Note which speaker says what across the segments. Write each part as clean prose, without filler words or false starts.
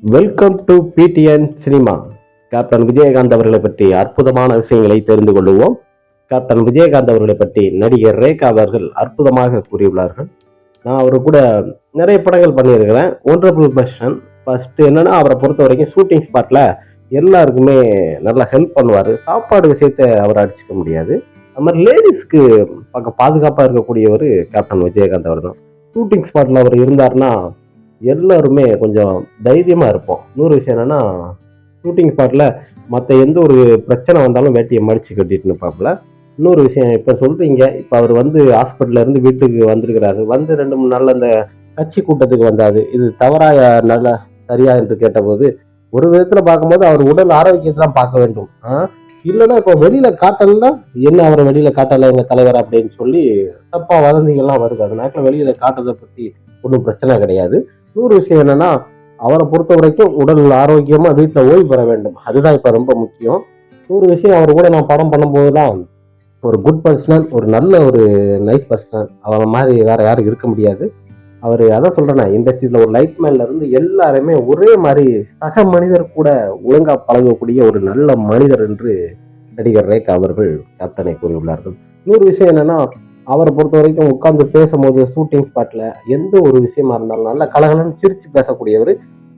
Speaker 1: Welcome to PTN cinema. Captain Vijayakanth அவர்களை பற்றி அற்புதமான விஷயங்களை தெரிந்து கொள்வோம். கேப்டன் விஜயகாந்த் அவர்களை பற்றி நடிகர் ரேகா அவர்கள் அற்புதமாக கூறியுள்ளார்கள். நான் அவரு கூட நிறைய படங்கள் பண்ணியிருக்கிறேன். ஒன்றரை பர்சன் ஃபர்ஸ்ட் என்னன்னா, அவரை பொறுத்த வரைக்கும் ஷூட்டிங் ஸ்பாட்ல எல்லாருக்குமே நல்லா ஹெல்ப் பண்ணுவாரு. சாப்பாடு விஷயத்த அவர் அடிச்சுக்க முடியாது. அது மாதிரி லேடிஸ்க்கு பக்கம் பாதுகாப்பா இருக்கக்கூடியவர் கேப்டன் விஜயகாந்த் அவர் தான். ஷூட்டிங் ஸ்பாட்ல அவர் இருந்தாருன்னா எல்லாருமே கொஞ்சம் தைரியமா இருப்போம். இன்னொரு விஷயம் என்னன்னா, ஷூட்டிங் ஸ்பாட்ல மத்த எந்த ஒரு பிரச்சனை வந்தாலும் வேட்டிய மடிச்சு கட்டிட்டு நிப்பாப்புல. இன்னொரு விஷயம் இப்ப சொல்றீங்க, இப்ப அவர் வந்து ஹாஸ்பிட்டல்ல இருந்து வீட்டுக்கு வந்திருக்கிறாரு. வந்து 2, 3 நாள்ல அந்த கட்சி கூட்டத்துக்கு வந்தாரு. இது தவறா நல்ல சரியா என்று கேட்டபோது, ஒரு விதத்துல பார்க்கும்போது அவர் உடல் ஆரோக்கியத்த தான் பார்க்க வேண்டும். இல்லன்னா இப்ப வெளியில காட்டலன்னா, என்ன அவர வெளியில காட்டல எங்க தலைவர் அப்படின்னு சொல்லி தப்பா வதந்திகள்லாம் வருது. அந்த நேரத்துல வெளியில காட்டுறத பத்தி ஒண்ணும் பிரச்சனை கிடையாது. இன்னொரு விஷயம் என்னன்னா, அவரை பொறுத்த வரைக்கும் உடல் ஆரோக்கியமா வீட்டுல ஓய்வு பெற வேண்டும். அதுதான் இப்ப ரொம்ப முக்கியம். இன்னொரு விஷயம், அவர் கூட நான் படம் பண்ணும்போதுதான் ஒரு குட் பர்சனல், ஒரு நல்ல ஒரு நைஸ் பர்சனல். அவரை மாதிரி வேற யாரும் இருக்க முடியாது. அவரு அதான் சொல்றேனே, இண்டஸ்ட்ரியில ஒரு லைட் மேன்ல இருந்து எல்லாருமே ஒரே மாதிரி சக மனிதர் கூட ஒழுங்கா பழகக்கூடிய ஒரு நல்ல மனிதர் என்று நடிகர் ரேகா அவர்கள் கேப்டனை கூறியுள்ளார்கள். இன்னொரு விஷயம் என்னன்னா, அவரை பொறுத்த வரைக்கும் உட்கார்ந்து பேசும்போது ஷூட்டிங் ஸ்பாட்ல எந்த ஒரு விஷயமா இருந்தாலும் நல்லா கலகலன்னு சிரிச்சு பேசக்கூடியவர்.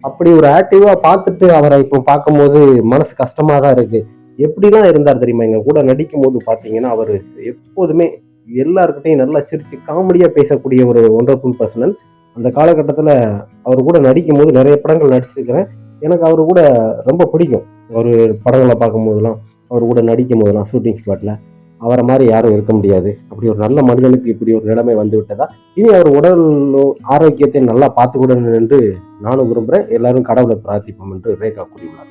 Speaker 1: அப்படி ஒரு ஆக்டிவா பார்த்துட்டு அவரை இப்போ பார்க்கும்போது மனசு கஷ்டமா தான் இருக்கு. எப்படிலாம் இருந்தார் தெரியுமா? எங்க கூட நடிக்கும் போது பாத்தீங்கன்னா, அவரு எப்போதுமே எல்லார்கிட்டையும் நல்லா சிரிச்சு காமெடியா பேசக்கூடிய ஒரு ஒண்டர்ஃபுல் பர்சனல். அந்த காலகட்டத்துல அவர் கூட நடிக்கும் போது நிறைய படங்கள் நடிச்சிருக்கிறேன். எனக்கு அவரு கூட ரொம்ப பிடிக்கும். ஒரு படங்களை பார்க்கும் போதெல்லாம், அவர் கூட நடிக்கும் போதெல்லாம் ஷூட்டிங் ஸ்பாட்ல அவரை மாதிரி யாரும் இருக்க முடியாது. அப்படி ஒரு நல்ல மனிதனுக்கு இப்படி ஒரு நிலைமை வந்து விட்டதா, இனி அவர் உடல் ஆரோக்கியத்தை நல்லா பார்த்துக்கூடணும் என்று நானும் விரும்புறேன். எல்லாரும் கடவுளை பிரார்த்திப்போம் என்று ரேகா கூறியுள்ளார்.